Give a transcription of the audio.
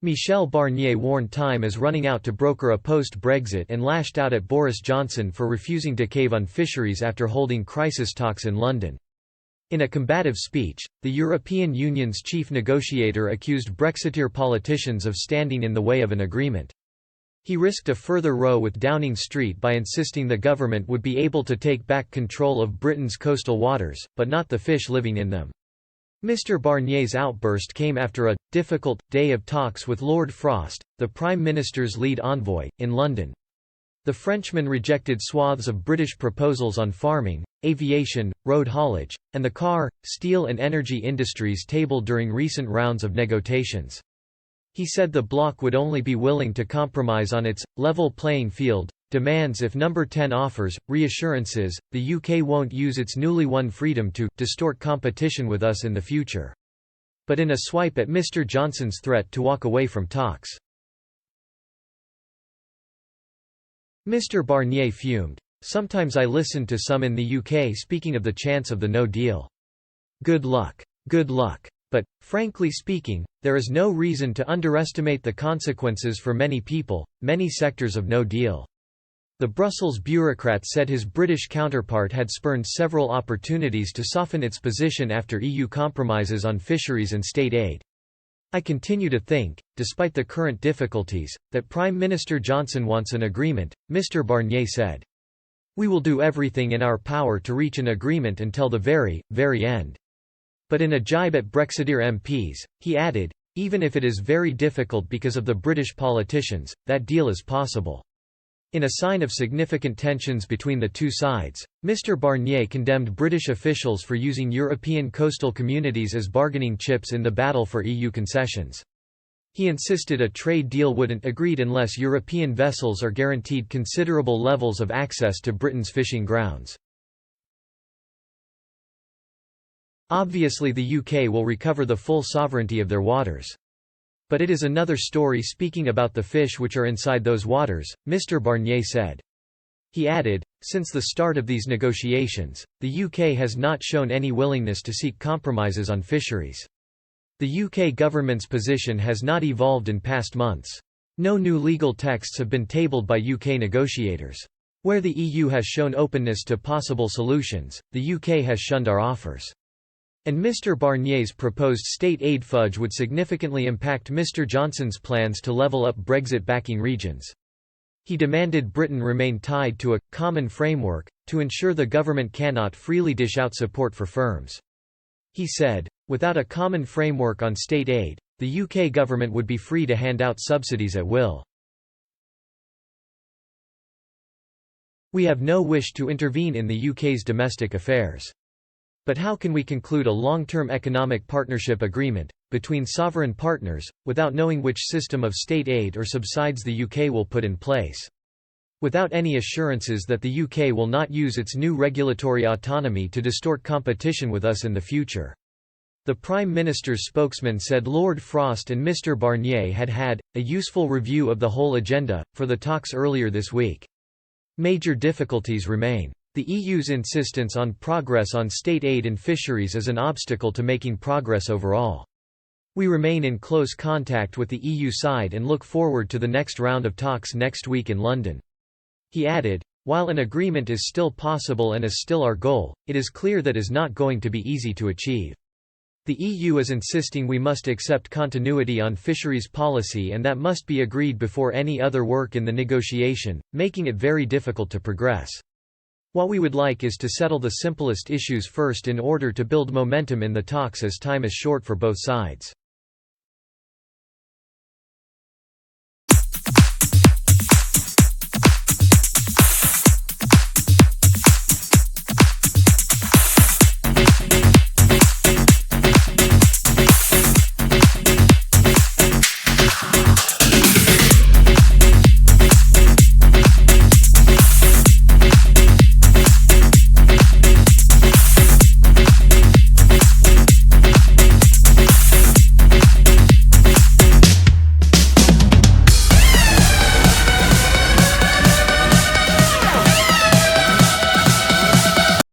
Michel Barnier warned time is running out to broker a post-Brexit and lashed out at Boris Johnson for refusing to cave on fisheries after holding crisis talks in London. In a combative speech, the European Union's chief negotiator accused Brexiteer politicians of standing in the way of an agreement. He risked a further row with Downing Street by insisting the government would be able to take back control of Britain's coastal waters, but not the fish living in them. Mr. Barnier's outburst came after a difficult day of talks with Lord Frost, the Prime Minister's lead envoy, in London. The Frenchman rejected swaths of British proposals on farming, aviation, road haulage, and the car, steel and energy industries tabled during recent rounds of negotiations. He said the bloc would only be willing to compromise on its level playing field demands if Number 10 offers reassurances the UK won't use its newly won freedom to distort competition with us in the future. But in a swipe at Mr. Johnson's threat to walk away from talks. Mr. Barnier fumed. Sometimes I listen to some in the UK speaking of the chance of the no deal. Good luck. Good luck. But, frankly speaking, there is no reason to underestimate the consequences for many people, many sectors of no deal. The Brussels bureaucrat said his British counterpart had spurned several opportunities to soften its position after EU compromises on fisheries and state aid. I continue to think, despite the current difficulties, that Prime Minister Johnson wants an agreement, Mr. Barnier said. We will do everything in our power to reach an agreement until the very, very end. But in a jibe at Brexiteer MPs, he added, even if it is very difficult because of the British politicians, that deal is possible. In a sign of significant tensions between the two sides, Mr. Barnier condemned British officials for using European coastal communities as bargaining chips in the battle for EU concessions. He insisted a trade deal wouldn't agree unless European vessels are guaranteed considerable levels of access to Britain's fishing grounds. Obviously the UK will recover the full sovereignty of their waters. But it is another story speaking about the fish which are inside those waters, Mr. Barnier said. He added, since the start of these negotiations, the UK has not shown any willingness to seek compromises on fisheries. The UK government's position has not evolved in past months. No new legal texts have been tabled by UK negotiators. Where the EU has shown openness to possible solutions, the UK has shunned our offers. And Mr. Barnier's proposed state aid fudge would significantly impact Mr. Johnson's plans to level up Brexit-backing regions. He demanded Britain remain tied to a common framework, to ensure the government cannot freely dish out support for firms. He said, without a common framework on state aid, the UK government would be free to hand out subsidies at will. We have no wish to intervene in the UK's domestic affairs. But how can we conclude a long-term economic partnership agreement, between sovereign partners, without knowing which system of state aid or subsidies the UK will put in place? Without any assurances that the UK will not use its new regulatory autonomy to distort competition with us in the future. The Prime Minister's spokesman said Lord Frost and Mr. Barnier had had a useful review of the whole agenda for the talks earlier this week. Major difficulties remain. The EU's insistence on progress on state aid and fisheries is an obstacle to making progress overall. We remain in close contact with the EU side and look forward to the next round of talks next week in London. He added, while an agreement is still possible and is still our goal, it is clear that is not going to be easy to achieve. The EU is insisting we must accept continuity on fisheries policy and that must be agreed before any other work in the negotiation, making it very difficult to progress. What we would like is to settle the simplest issues first in order to build momentum in the talks as time is short for both sides.